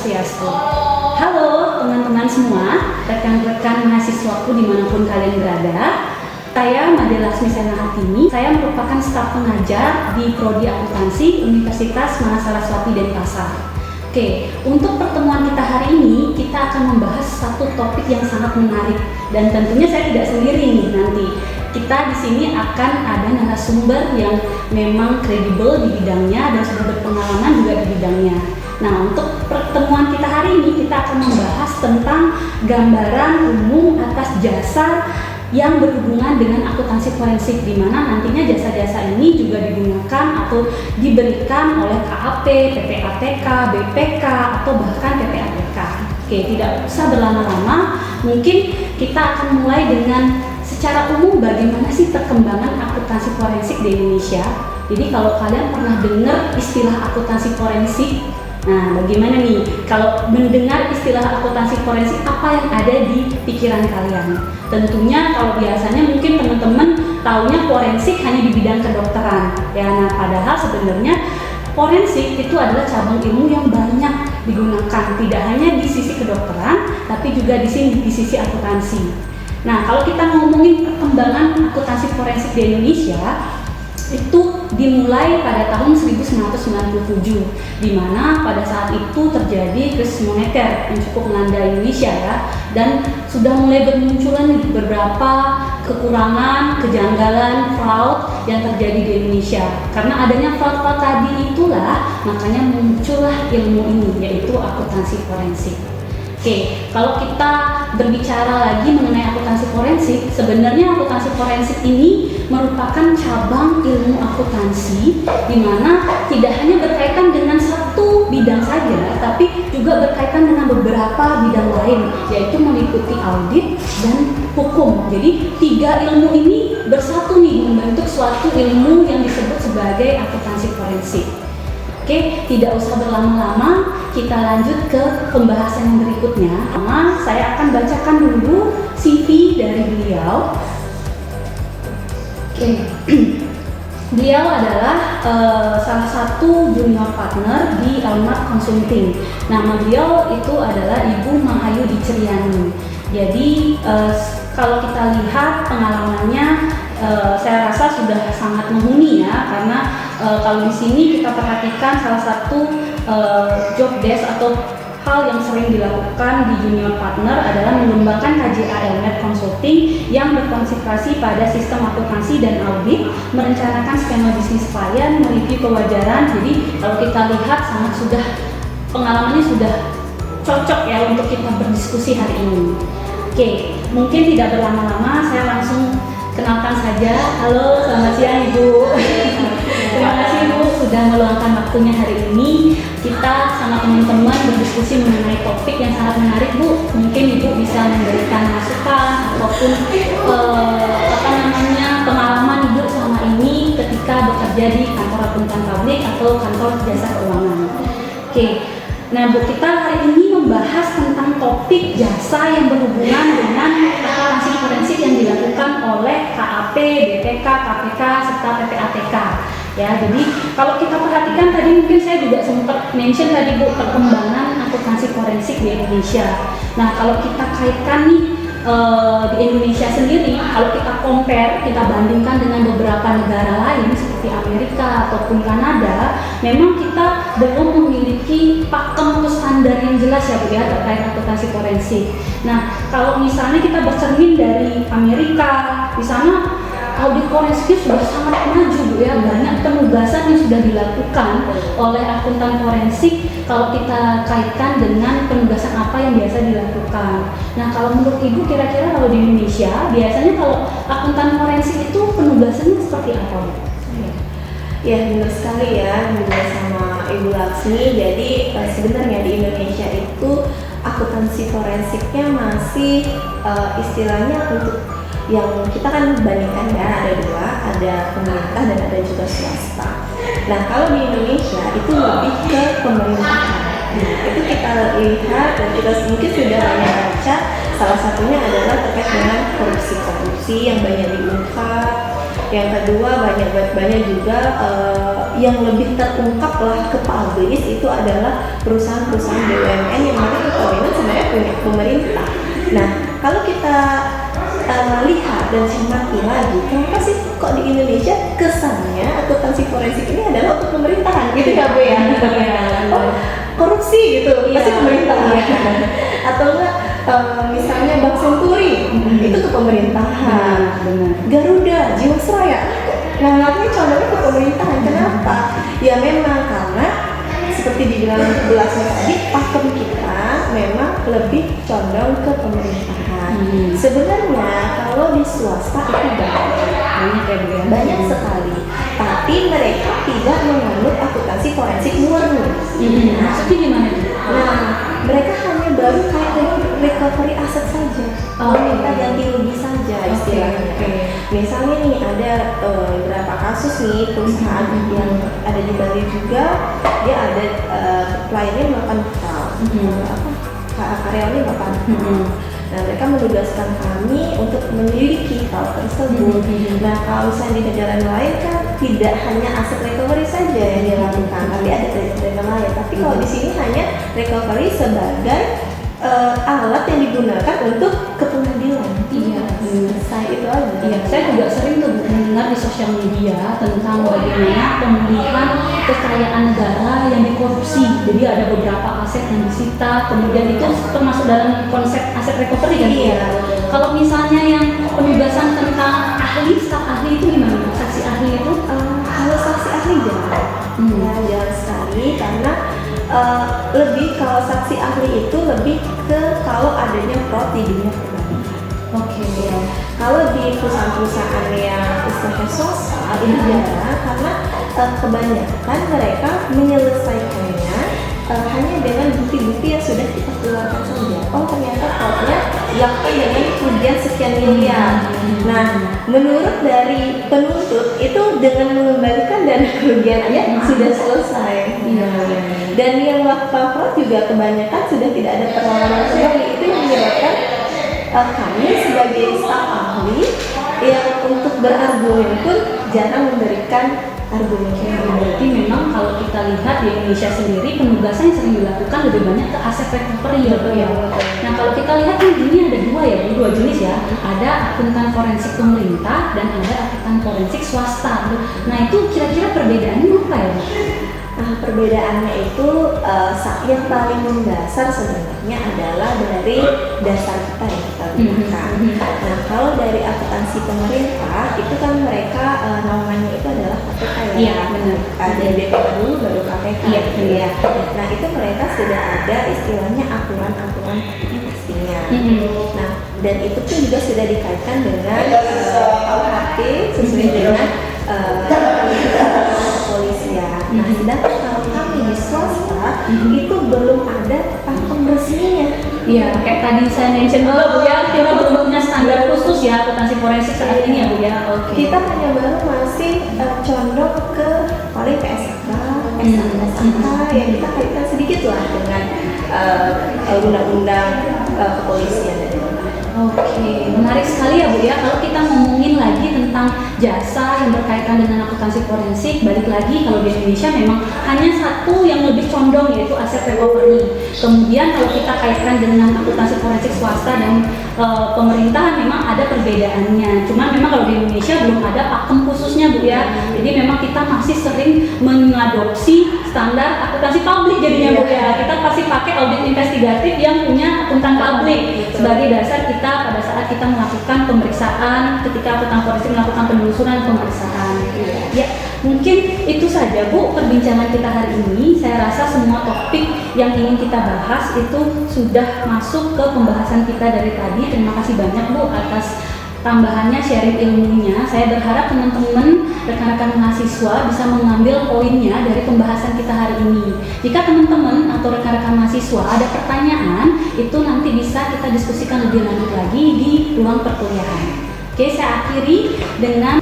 Swastiastu. Halo teman-teman semua, rekan-rekan mahasiswaku dimanapun kalian berada. Saya Made Laksmi Sena Hatimi. Saya merupakan staf pengajar di Prodi Akuntansi Universitas Mahasiswa Denpasar. Oke, untuk pertemuan kita hari ini, kita akan membahas satu topik yang sangat menarik dan tentunya saya tidak sendiri nih nanti. Kita di sini akan ada narasumber yang memang kredibel di bidangnya dan sudah berpengalaman juga di bidangnya. Nah, untuk pertemuan kita hari ini kita akan membahas tentang gambaran umum atas jasa yang berhubungan dengan akuntansi forensik, di mana nantinya jasa-jasa ini juga digunakan atau diberikan oleh KAP, PPATK, BPK, atau bahkan PPATK. Oke, tidak usah berlama-lama, mungkin kita akan mulai dengan secara umum bagaimana sih perkembangan akuntansi forensik di Indonesia. Jadi kalau kalian pernah dengar istilah akuntansi forensik, nah bagaimana nih kalau mendengar istilah akuntansi forensik, apa yang ada di pikiran kalian? Tentunya kalau biasanya mungkin teman-teman taunya forensik hanya di bidang kedokteran ya. Nah, padahal sebenarnya forensik itu adalah cabang ilmu yang banyak digunakan, tidak hanya di sisi kedokteran tapi juga di sisi akuntansi. Nah, kalau kita ngomongin perkembangan akuntansi forensik di Indonesia, itu dimulai pada tahun 1997, di mana pada saat itu terjadi krisis moneter yang cukup melanda Indonesia ya, dan sudah mulai bermunculan beberapa kekurangan, kejanggalan, fraud yang terjadi di Indonesia. Karena adanya fraud tadi itulah makanya muncullah ilmu ini, yaitu akuntansi forensik. Oke, kalau kita berbicara lagi mengenai akuntansi forensik, sebenarnya akuntansi forensik ini merupakan cabang ilmu akuntansi di mana tidak hanya berkaitan dengan satu bidang saja, tapi juga berkaitan dengan beberapa bidang lain, yaitu meliputi audit dan hukum. Jadi tiga ilmu ini bersatu nih membentuk suatu ilmu yang disebut sebagai akuntansi forensik. Oke, tidak usah berlama-lama, kita lanjut ke pembahasan yang berikutnya. Pertama, saya akan bacakan dulu CV dari beliau. Oke, beliau adalah salah satu junior partner di Elmart Consulting. Nama beliau itu adalah Ibu Mahayu Diceriani. Jadi kalau kita lihat pengalamannya, saya rasa sudah sangat mumpuni ya, karena kalau di sini kita perhatikan salah satu job desk atau hal yang sering dilakukan di junior partner adalah mengembangkan KJA Elmart Consulting yang berkonsentrasi pada sistem akuntansi dan audit, merencanakan skema bisnis klien, mereview kewajaran. Jadi kalau kita lihat sangat sudah pengalamannya sudah cocok ya untuk kita berdiskusi hari ini. Oke, mungkin tidak berlama-lama, saya langsung kenalkan saja. Halo, selamat siang Ibu. Terima kasih Ibu sudah meluangkan waktunya hari ini. Kita sama teman-teman berdiskusi mengenai topik yang sangat menarik Bu. Mungkin Ibu bisa memberikan masukan ataupun pengalaman Ibu selama ini ketika bekerja di kantor akuntan publik atau kantor jasa keuangan. Oke. Nah Bu, kita hari ini membahas tentang topik jasa yang berhubungan dengan akuntansi forensik yang dilakukan oleh KAP, BPK, KPK, serta PPATK. Ya, jadi kalau kita perhatikan tadi mungkin saya juga sempat mention tadi Bu, perkembangan akuntansi forensik di Indonesia. Nah, kalau kita kaitkan nih di Indonesia sendiri, kalau kita compare, kita bandingkan dengan beberapa negara lain seperti Amerika ataupun Kanada, memang kita belum memiliki pakem atau standar yang jelas ya Bu ya terkait akuntansi forensik. Nah, kalau misalnya kita bercermin dari Amerika, di sana audit forensik sudah sangat maju Bu ya, banyak penugasan yang sudah dilakukan oleh akuntan forensik kalau kita kaitkan dengan penugasan apa yang biasa dilakukan. Nah, kalau menurut Ibu kira-kira kalau di Indonesia biasanya kalau akuntan forensik itu penugasannya seperti apa Bu? Ya, benar sekali ya, benar sama Ibu Laksmi. Jadi sebenarnya di Indonesia itu akuntansi forensiknya masih istilahnya untuk yang kita kan bandingkan ya, ada dua, ada pemerintah dan ada juga swasta. Nah, kalau di Indonesia itu lebih ke pemerintahan. Nah, itu kita lihat dan kita mungkin sudah banyak baca, salah satunya adalah terkait dengan korupsi yang banyak diungkap. Yang kedua banyak juga yang lebih terungkap lah ke publis itu adalah perusahaan-perusahaan BUMN yang mana kewenangan sebenarnya punya pemerintah. Nah, kalau kita lihat dan cermati lagi, kenapa sih kok di Indonesia kesannya akuntansi forensik ini adalah untuk pemerintahan gitu ya Bu ya? Oh, korupsi gitu, pasti pemerintahan. Atau enggak misalnya Bank Senturi itu ke pemerintahan. Garuda, Jiwasraya, nganggapnya condongnya ke pemerintahan. Kenapa? Ya memang karena seperti dibilang Bu Laksmi tadi, pakem kita memang lebih condong ke pemerintahan. Sebenarnya kalau di swasta itu banyak sekali, tapi mereka tidak menganut akuntansi forensik murni. Maksudnya gimana? Nah, mereka hanya baru kayak recovery aset saja, minta ganti rugi saja istilahnya. Misalnya nih ada beberapa kasus nih perusahaan yang ada di Bali juga, dia ada kliennya melakukan karyawannya melakukan. Nah, mereka menugaskan kami untuk menyelidiki hal tersebut. Nah, kalau misalnya di negara lain kan tidak hanya aset recovery saja yang dilakukan, tapi ada treatment lain. Tapi kalau di sini hanya recovery sebagai alat yang digunakan untuk ke pengadilan. Iya, saya itu aja. Iya, saya juga sering tuh mendengar di sosial media tentang bagaimana pemulihan kekayaan negara yang dikorupsi. Jadi ada beberapa aset yang disita, kemudian itu termasuk dalam konsep aset recovery kan? Iya. Kalau misalnya yang penugasan tentang ahli, staf ahli itu gimana? Saksi ahli itu? Kalau saksi ahli jangan, jarang sekali karena lebih kalau saksi ahli itu lebih ke kalau adanya fraud di dunia perbankan. Kalau di perusahaan-perusahaan yang istilahnya swasta ini jarang karena kebanyakan mereka menyelesaikannya hanya dengan bukti-bukti yang sudah kita keluarkan saja. Oh ternyata fraudnya dilakukan dengan kerugian sekian miliar. Nah, menurut dari penuntut itu dengan mengembalikan dana kerugian aja sudah selesai. Dan yang melakukan fraud juga kebanyakan sudah tidak ada perlawanan kembali. Itu yang menyebabkan kami sebagai staf ahli yang untuk berargumen pun jarang memberikan argumen. Berarti memang kalau kita lihat di Indonesia sendiri penugasan yang sering dilakukan lebih banyak ke aset recovery ya Bu ya. Nah kalau kita lihat ini ada dua jenis ya. Ada akuntan forensik pemerintah dan ada akuntan forensik swasta. Nah itu kira-kira perbedaannya apa ya Bu? Nah, perbedaannya itu yang paling mendasar sebenarnya adalah dari dasar kita yang kita gunakan. Nah, kalau dari akuntansi pemerintah itu kan mereka namanya itu adalah KPK ya. Iya, benar. Ada BPK dulu baru KPK. Iya. Nah, itu mereka sudah ada istilahnya aturan-aturan pastinya. Nah, dan itu pun juga sudah dikaitkan dengan KUHP sesuai dengan kepolisian. Nah, sedangkan kalau kami di swasta itu belum ada pakem resminya. Iya, kayak tadi saya mention dulu Bu ya, kita belum punya standar khusus ya akuntansi forensik saat ini ya Bu ya. Kita hanya baru masih condong ke paling PSK, SK yang kita kaitkan sedikit lah dengan undang-undang kepolisian dan menarik sekali ya Bu ya. Kalau kita ngomongin lagi tentang jasa yang berkaitan dengan akuntansi forensik, balik lagi kalau di Indonesia memang hanya satu yang lebih condong yaitu aset recovery. Kemudian kalau kita kaitkan dengan akuntansi forensik swasta dan pemerintahan memang ada perbedaannya. Cuman memang kalau di Indonesia belum ada pakem khususnya Bu ya. Jadi memang kita masih sering mengadopsi standar akuntansi publik jadinya Bu ya. Kita pasti pakai audit investigatif yang punya akuntan publik sebagai dasar kita pada saat kita melakukan pemeriksaan, ketika akuntan forensik melakukan penelusuran pemeriksaan. Ya, mungkin itu saja Bu perbincangan kita hari ini. Saya rasa semua topik yang ingin kita bahas itu sudah masuk ke pembahasan kita dari tadi. Terima kasih banyak Bu atas tambahannya, sharing ilmunya. Saya berharap teman-teman rekan-rekan mahasiswa bisa mengambil poinnya dari pembahasan kita hari ini. Jika teman-teman atau rekan-rekan mahasiswa ada pertanyaan, itu nanti bisa kita diskusikan lebih lanjut lagi di ruang perkuliahan. Oke, saya akhiri dengan